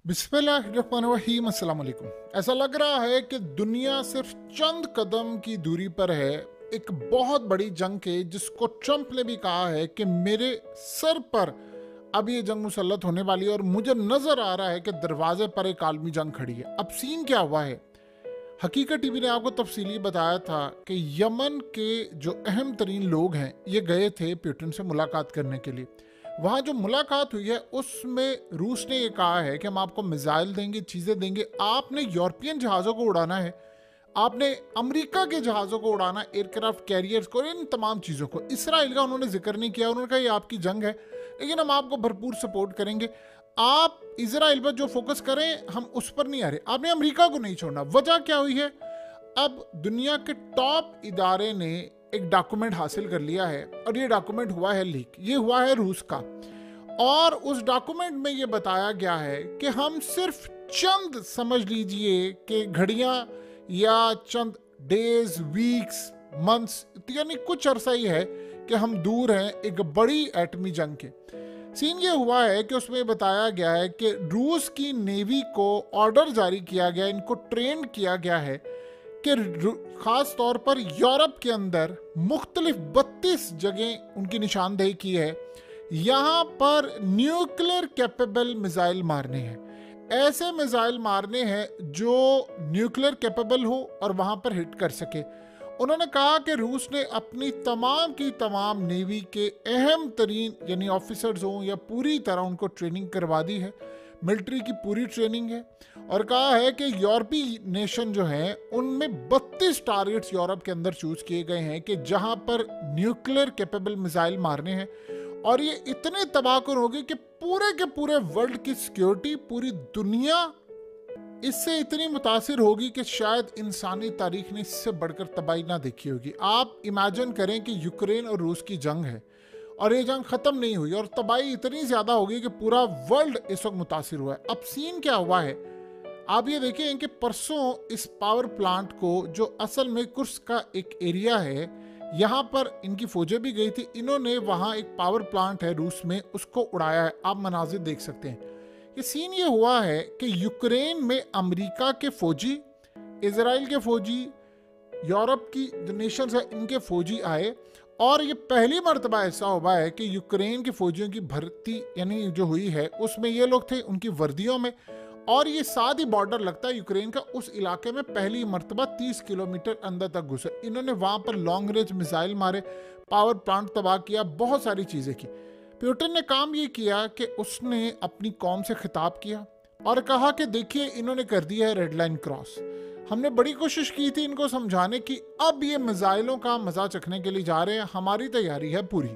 बिस्मिल्लाहिर्रहमानिर्रहीम, अस्सलाम वालेकुम। ऐसा लग रहा है कि दुनिया सिर्फ चंद कदम की दूरी पर है एक बहुत बड़ी जंग के, जिसको ट्रंप ने भी कहा है कि मेरे सर पर अब ये जंग मुसल्लत होने वाली है और मुझे नजर आ रहा है कि दरवाजे पर एक आलमी जंग खड़ी है। अब सीन क्या हुआ है? हकीकत टीवी ने आपको तफसीली बताया था कि यमन के जो अहम तरीन लोग हैं ये गए थे पुतिन से मुलाकात करने के लिए। वहाँ जो मुलाकात हुई है उसमें रूस ने ये कहा है कि हम आपको मिसाइल देंगे, चीज़ें देंगे, आपने यूरोपियन जहाज़ों को उड़ाना है, आपने अमेरिका के जहाज़ों को उड़ाना, एयरक्राफ्ट कैरियर्स को, इन तमाम चीज़ों को। इसराइल का उन्होंने जिक्र नहीं किया, उन्होंने कहा ये आपकी जंग है लेकिन हम आपको भरपूर सपोर्ट करेंगे। आप इसराइल पर जो फोकस करें हम उस पर नहीं आ रहे, आपने अमेरिका को नहीं छोड़ना। वजह क्या हुई है? अब दुनिया के टॉप इदारे ने एक डॉक्यूमेंट हासिल कर लिया है और ये डॉक्यूमेंट हुआ है लीक, ये हुआ है रूस का। और उस डॉक्यूमेंट में ये बताया गया है कि हम सिर्फ चंद, समझ लीजिए कि घड़ियां या चंद डेज, वीक्स, मंथ्स, यानी कुछ अरसा ही है कि हम दूर हैं एक बड़ी एटमी जंग के। सीन ये हुआ है कि उसमें बताया गया है कि रूस की नेवी को ऑर्डर जारी किया गया, इनको ट्रेन किया गया है कि ख़ास तौर पर यूरोप के अंदर मुख्तलिफ 32 जगह उनकी निशानदेही की है, यहाँ पर न्यूक्लियर कैपेबल मिसाइल मारने हैं। ऐसे मिसाइल मारने हैं जो न्यूक्लियर कैपेबल हो और वहाँ पर हिट कर सके। उन्होंने कहा कि रूस ने अपनी तमाम की तमाम नेवी के अहम तरीन यानी ऑफिसर्स हों या पूरी तरह उनको ट्रेनिंग करवा दी है, मिलिट्री की पूरी ट्रेनिंग है। और कहा है कि यूरोपीय नेशन जो हैं उनमें 32 टारगेट्स यूरोप के अंदर चूज किए गए हैं कि जहां पर न्यूक्लियर कैपेबल मिसाइल मारने हैं। और ये इतने तबाहकुन होगी कि पूरे के पूरे वर्ल्ड की सिक्योरिटी, पूरी दुनिया इससे इतनी मुतासिर होगी कि शायद इंसानी तारीख ने इससे बढ़कर तबाही ना देखी होगी। आप इमेजिन करें कि यूक्रेन और रूस की जंग है और ये जंग ख़त्म नहीं हुई और तबाही इतनी ज़्यादा होगी कि पूरा वर्ल्ड इस वक्त मुतासिर हुआ है। अब सीन क्या हुआ है, आप ये देखें कि परसों इस पावर प्लांट को, जो असल में कुर्स्क का एक एरिया है, यहाँ पर इनकी फौजें भी गई थी, इन्होंने वहाँ एक पावर प्लांट है रूस में, उसको उड़ाया है। आप मनाजिर देख सकते हैं। ये सीन ये हुआ है कि यूक्रेन में अमेरिका के फौजी, इजराइल के फौजी, यूरोप की जो नेशंस है इनके फौजी आए और ये पहली मर्तबा ऐसा हुआ है कि यूक्रेन के फौजियों की भर्ती यानी जो हुई है उसमें ये लोग थे उनकी वर्दियों में, और ये साथ ही बॉर्डर लगता है यूक्रेन का, उस इलाके में पहली मर्तबा 30 किलोमीटर अंदर तक घुसे। इन्होंने वहाँ पर लॉन्ग रेंज मिसाइल मारे, पावर प्लांट तबाह किया, बहुत सारी चीज़ें की। पुतिन ने काम ये किया कि उसने अपनी कौम से खिताब किया और कहा कि देखिए इन्होंने कर दिया है रेड लाइन क्रॉस। हमने बड़ी कोशिश की थी इनको समझाने की, अब ये मिसाइलों का मजा चखने के लिए जा रहे हैं, हमारी तैयारी है पूरी,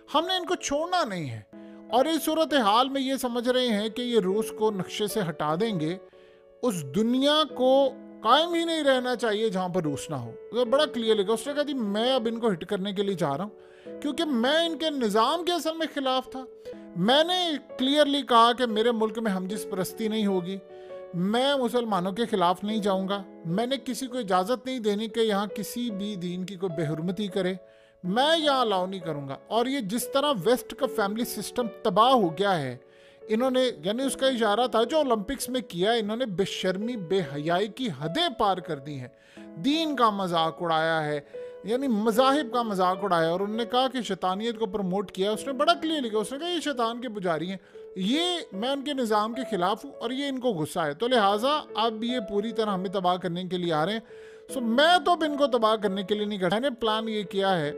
हमने इनको छोड़ना नहीं है। और इस सूरत हाल में ये समझ रहे हैं कि ये रूस को नक्शे से हटा देंगे, उस दुनिया को कायम ही नहीं रहना चाहिए जहां पर रूस ना हो। तो बड़ा क्लियर लगा, उसने कहा जी मैं अब इनको हिट करने के लिए जा रहा हूं क्योंकि मैं इनके निज़ाम के असल में खिलाफ था। मैंने क्लियरली कहा कि मेरे मुल्क में हमजिस परस्ती नहीं होगी, मैं मुसलमानों के खिलाफ नहीं जाऊंगा, मैंने किसी को इजाज़त नहीं देनी कि यहाँ किसी भी दीन की कोई बेहुरमती करे, मैं यहाँ अलाउ नहीं करूँगा। और ये जिस तरह वेस्ट का फैमिली सिस्टम तबाह हो गया है, इन्होंने यानी उसका इशारा था जो ओलंपिक्स में किया, इन्होंने बेशर्मी बेहयाई की हदें पार कर दी हैं, दीन का मजाक उड़ाया है, यानी मजाहिब का मजाक उड़ाया। और उन्होंने कहा कि शैतानियत को प्रमोट किया, उसने बड़ा क्लियर लिखा, उसने कहा ये शैतान के पुजारी हैं, ये मैं उनके निज़ाम के खिलाफ हूँ और ये इनको गुस्सा है, तो लिहाजा अब ये पूरी तरह हमें तबाह करने के लिए आ रहे हैं। सो मैं तो अब इनको तबाह करने के लिए नहीं कर, मैंने प्लान ये किया है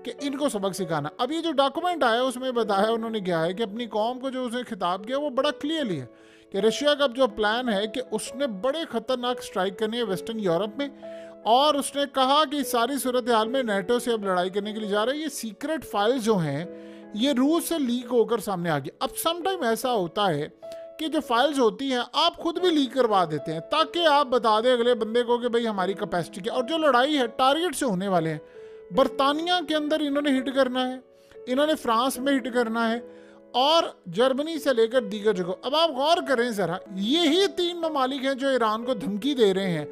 कि इनको सबक सिखाना। अब ये जो डॉक्यूमेंट आया उसमें बताया उन्होंने क्या है कि अपनी कौम को जो उसने खिताब किया वो बड़ा क्लियरली है कि रशिया का जो प्लान है कि उसने बड़े खतरनाक स्ट्राइक करनी है वेस्टर्न यूरोप में, और उसने कहा कि सारी सूरत हाल में नेटो से अब लड़ाई करने के लिए जा रहे हैं। ये सीक्रेट फाइल्स जो हैं ये रूस से लीक होकर सामने आ गई। अब समटाइम ऐसा होता है कि जो फाइल्स होती हैं आप खुद भी लीक करवा देते हैं ताकि आप बता दें अगले बंदे को कि भाई हमारी कैपेसिटी क्या। और जो लड़ाई है टारगेट से होने वाले हैं, बरतानिया के अंदर इन्होंने हिट करना है, इन्होंने फ्रांस में हिट करना है और जर्मनी से लेकर दीगर जगह। अब आप गौर करें ज़रा, यही 3 ममालिक हैं जो ईरान को धमकी दे रहे हैं।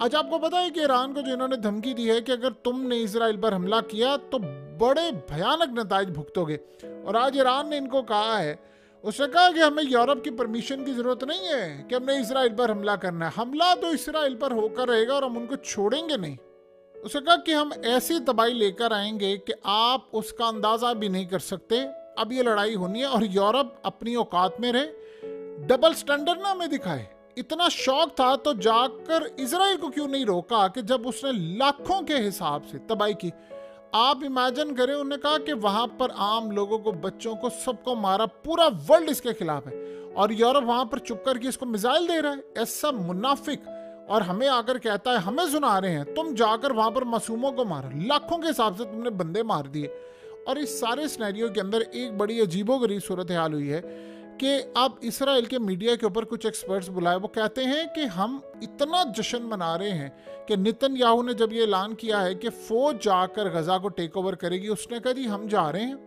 आज आपको पता है कि ईरान को जो इन्होंने धमकी दी है कि अगर तुमने इसराइल पर हमला किया तो बड़े भयानक नताइज भुगतोगे। और आज ईरान ने इनको कहा है, उसने कहा कि हमें यूरोप की परमिशन की जरूरत नहीं है कि हमने इसराइल पर हमला करना है, हमला तो इसराइल पर होकर रहेगा और हम उनको छोड़ेंगे नहीं। उसने कहा कि हम ऐसी तबाही लेकर आएंगे कि आप उसका अंदाजा भी नहीं कर सकते। अब ये लड़ाई होनी है और यूरोप अपनी औकात में रहे, डबल स्टैंडर्ड ना हमें दिखाए। इतना शौक था तो जाकर इसराइल को क्यों नहीं रोका कि जब उसने लाखों के हिसाब से तबाही की। आप इमेजिन करें, उन्होंने कहा कि वहां पर आम लोगों को, बच्चों को, सबको मारा, पूरा वर्ल्ड इसके खिलाफ है और यूरोप वहां पर चुप करके इसको मिसाइल दे रहा है। ऐसा मुनाफिक, और हमें आकर कहता है, हमें सुना रहे हैं तुम जाकर वहां पर मासूमों को मारा, लाखों के हिसाब से तुमने बंदे मार दिए। और इस सारे सिनेरियो के अंदर एक बड़ी अजीबोगरीब सूरत हाल हुई है कि अब इसराइल के मीडिया के ऊपर कुछ एक्सपर्ट्स बुलाए, वो कहते हैं कि हम इतना जश्न मना रहे हैं कि नेतन्याहू ने जब ये ऐलान किया है कि फौज जाकर गजा को टेक ओवर करेगी, उसने कहा जी हम जा रहे हैं,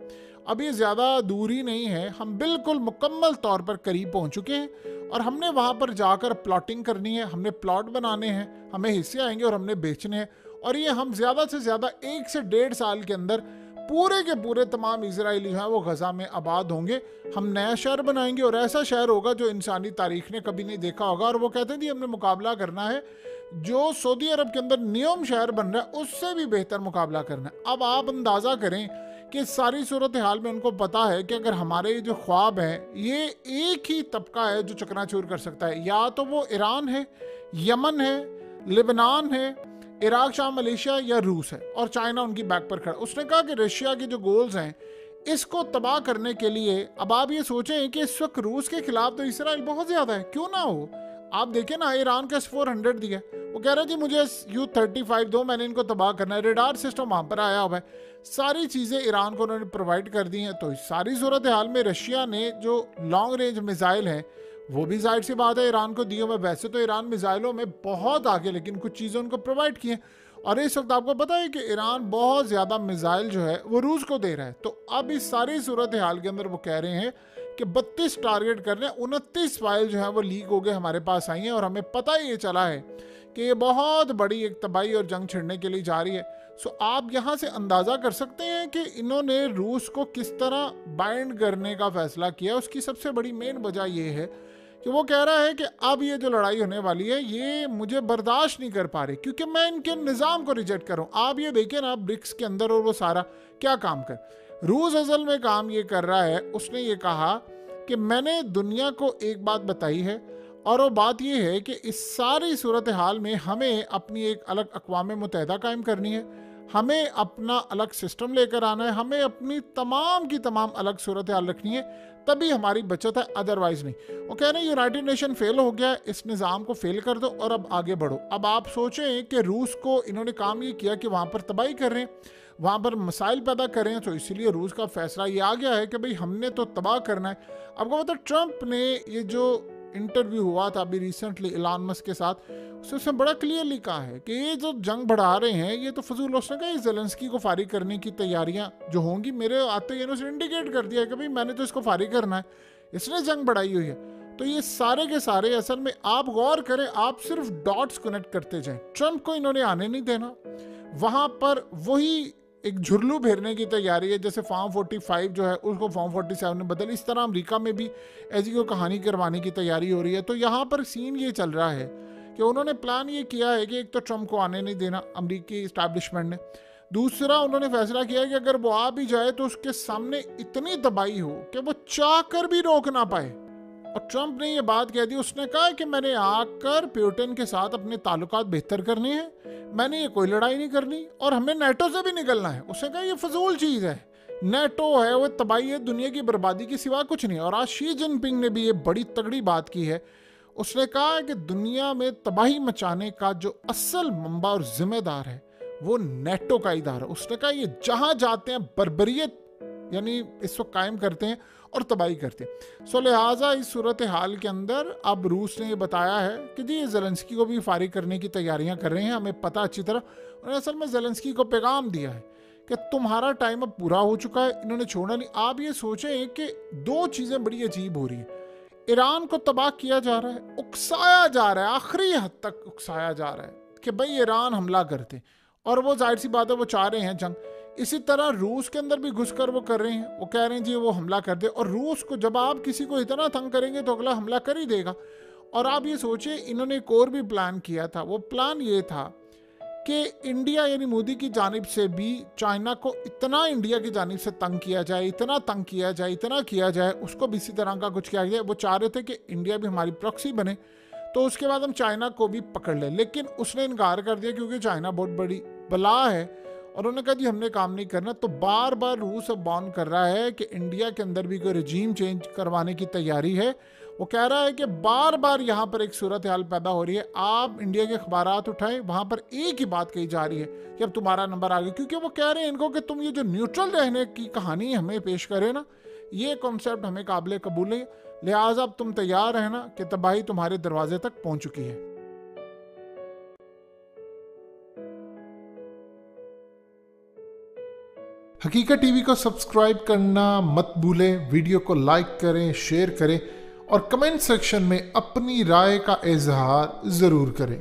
अब ये ज़्यादा दूरी नहीं है, हम बिल्कुल मुकम्मल तौर पर करीब पहुंच चुके हैं और हमने वहाँ पर जाकर प्लॉटिंग करनी है, हमने प्लॉट बनाने हैं, हमें हिस्से आएंगे और हमने बेचने हैं और ये हम ज़्यादा से ज़्यादा 1 से 1.5 साल के अंदर पूरे के पूरे तमाम इजरायली हैं वो गजा में आबाद होंगे। हम नया शहर बनाएंगे और ऐसा शहर होगा जो इंसानी तारीख ने कभी नहीं देखा होगा। और वो कहते हैं जी हमने मुकाबला करना है जो सऊदी अरब के अंदर नियम शहर बन रहा है उससे भी बेहतर मुकाबला करना है। अब आप अंदाज़ा करें कि सारी सूरत हाल में उनको पता है कि अगर हमारे जो ख्वाब हैं ये एक ही तबका है जो चकनाचूर कर सकता है, या तो वो ईरान है, यमन है, लेबनान है, इराक, शाम, मलेशिया या रूस है, और चाइना उनकी बैक पर खड़ा। उसने कहा कि रशिया के जो गोल्स हैं इसको तबाह करने के लिए, अब आप ये सोचें कि इस वक्त रूस के खिलाफ तो इसराइल बहुत ज़्यादा है, क्यों ना हो। आप देखें ना, ईरान का S-400 दिया, वो कह रहा है जी मुझे U-35 दो, मैंने इनको तबाह करना है, रेडार सिस्टम वहाँ पर आया हुआ है, सारी चीज़ें ईरान को उन्होंने प्रोवाइड कर दी हैं। तो इस सारी सूरत हाल में रशिया ने जो लॉन्ग रेंज मिसाइल हैं वो भी जाहिर सी बात है ईरान को दिए हुए। वैसे तो ईरान मिसाइलों में बहुत आगे, लेकिन कुछ चीज़ें उनको प्रोवाइड की हैं। और इस वक्त आपको पता है कि ईरान बहुत ज़्यादा मिसाइल जो है वो रूस को दे रहा है। तो अब इस सारी सूरत हाल के अंदर वो कह रहे हैं कि 32 टारगेट कर रहे हैं, 29 फाइल जो है वो लीक हो गए हमारे पास आई हैं और हमें पता ये चला है कि ये बहुत बड़ी एक तबाही और जंग छिड़ने के लिए जा रही है। सो आप यहाँ से अंदाज़ा कर सकते हैं कि इन्होंने रूस को किस तरह बाइंड करने का फैसला किया। उसकी सबसे बड़ी मेन वजह ये है कि वो कह रहा है कि अब ये जो लड़ाई होने वाली है ये मुझे बर्दाश्त नहीं कर पा रही, क्योंकि मैं इनके निज़ाम को रिजेक्ट करूँ। आप ये देखें ना, ब्रिक्स के अंदर और वो सारा क्या काम कर, रूस असल में काम ये कर रहा है। उसने ये कहा कि मैंने दुनिया को एक बात बताई है और वो बात ये है कि इस सारी सूरत हाल में हमें अपनी एक अलग अक़वाम मुत्तहिदा कायम करनी है, हमें अपना अलग सिस्टम लेकर आना है, हमें अपनी तमाम की तमाम अलग सूरत हाल रखनी है, तभी हमारी बचत है, अदरवाइज नहीं। वो कह रहे हैं यूनाइटेड नेशन फेल हो गया, इस निज़ाम को फेल कर दो और अब आगे बढ़ो। अब आप सोचें कि रूस को इन्होंने काम ये किया कि वहाँ पर तबाही कर रहे हैं, वहाँ पर मसाइल पैदा कर रहे हैं, तो इसीलिए रूस का फैसला ये आ गया है कि भाई हमने तो तबाह करना है। आपको पता है ट्रंप ने ये जो इंटरव्यू हुआ था अभी रिसेंटली इलान मस्क के साथ, उसने बड़ा क्लियरली कहा है कि ये जो जंग बढ़ा रहे हैं ये तो फजूल। उसने कहा ज़ेलेंस्की को फारिग करने की तैयारियां जो होंगी, मेरे आते ही उसने इंडिकेट कर दिया कि भाई मैंने तो इसको फारिग करना है, इसने जंग बढ़ाई हुई है। तो ये सारे के सारे असल में आप गौर करें, आप सिर्फ डॉट्स कनेक्ट करते जाएं। ट्रंप को इन्होंने आने नहीं देना, वहाँ पर वही एक झुरलू फेरने की तैयारी है, जैसे फॉर्म 45 जो है उसको फॉर्म 47 में बदल, इस तरह अमेरिका में भी ऐसी कोई कहानी करवाने की तैयारी हो रही है। तो यहाँ पर सीन ये चल रहा है कि उन्होंने प्लान ये किया है कि एक तो ट्रंप को आने नहीं देना अमेरिकी इस्टेब्लिशमेंट ने, दूसरा उन्होंने फैसला किया है कि अगर वो आ भी जाए तो उसके सामने इतनी तबाही हो कि वो चाह कर भी रोक ना पाए। और ट्रंप ने ये बात कह दी, उसने कहा कि मैंने आकर पुतिन के साथ अपने ताल्लुकात बेहतर करने हैं, मैंने ये कोई लड़ाई नहीं करनी और हमें नेटो से भी निकलना है। उसने कहा ये फजूल चीज़ है, नेटो है वो तबाही है, दुनिया की बर्बादी के सिवा कुछ नहीं। और आज शी जिनपिंग ने भी ये बड़ी तगड़ी बात की है, उसने कहा कि दुनिया में तबाही मचाने का जो असल मंबा और जिम्मेदार है वो नेटो का इदारा। उसने कहा ये जहाँ जाते हैं बर्बरियत यानी इस वक्त कायम करते हैं और तबाही करते हैं। सो लिहाजा इस सूरत हाल के अंदर अब रूस ने ये बताया है कि जी ये ज़ेलेंस्की को भी फारिग करने की तैयारियां कर रहे हैं, हमें पता अच्छी तरह। उन्होंने असल में ज़ेलेंस्की को पैगाम दिया है कि तुम्हारा टाइम अब पूरा हो चुका है, इन्होंने छोड़ा नहीं। आप ये सोचें कि दो चीज़ें बड़ी अजीब हो रही हैं, ईरान को तबाह किया जा रहा है, उकसाया जा रहा है, आखिरी हद तक उकसाया जा रहा है कि भाई ईरान हमला करते, और वो जाहिर सी बात है वो चाह रहे हैं जंग। इसी तरह रूस के अंदर भी घुसकर वो कर रहे हैं, वो कह रहे हैं जी वो हमला कर दे। और रूस को जब आप किसी को इतना तंग करेंगे तो अगला हमला कर ही देगा। और आप ये सोचिए, इन्होंने एक और भी प्लान किया था। वो प्लान ये था कि इंडिया यानी मोदी की जानिब से भी चाइना को इतना इंडिया की जानिब से तंग किया जाए, इतना तंग किया जाए, इतना किया जाए, उसको भी इसी तरह का कुछ किया जाए। वो चाह रहे थे कि इंडिया भी हमारी प्रॉक्सी बने, तो उसके बाद हम चाइना को भी पकड़ लें। लेकिन उसने इनकार कर दिया क्योंकि चाइना बहुत बड़ी बला है और उन्होंने कहा जी हमने काम नहीं करना। तो बार बार रूस अब बाउंड कर रहा है कि इंडिया के अंदर भी कोई रजीम चेंज करवाने की तैयारी है। वो कह रहा है कि बार बार यहाँ पर एक सूरत हाल पैदा हो रही है, आप इंडिया के अखबारात उठाएं, वहाँ पर एक ही बात कही जा रही है कि अब तुम्हारा नंबर आ गया। क्योंकि वो कह रहे हैं इनको कि तुम ये जो न्यूट्रल रहने की कहानी हमें पेश करे ना, ये कॉन्सेप्ट हमें काबिल कबूल है, लिहाजा अब तुम तैयार रहना कि तबाही तुम्हारे दरवाजे तक पहुँच चुकी है। हकीकत टीवी को सब्सक्राइब करना मत भूलें, वीडियो को लाइक करें, शेयर करें और कमेंट सेक्शन में अपनी राय का इजहार ज़रूर करें।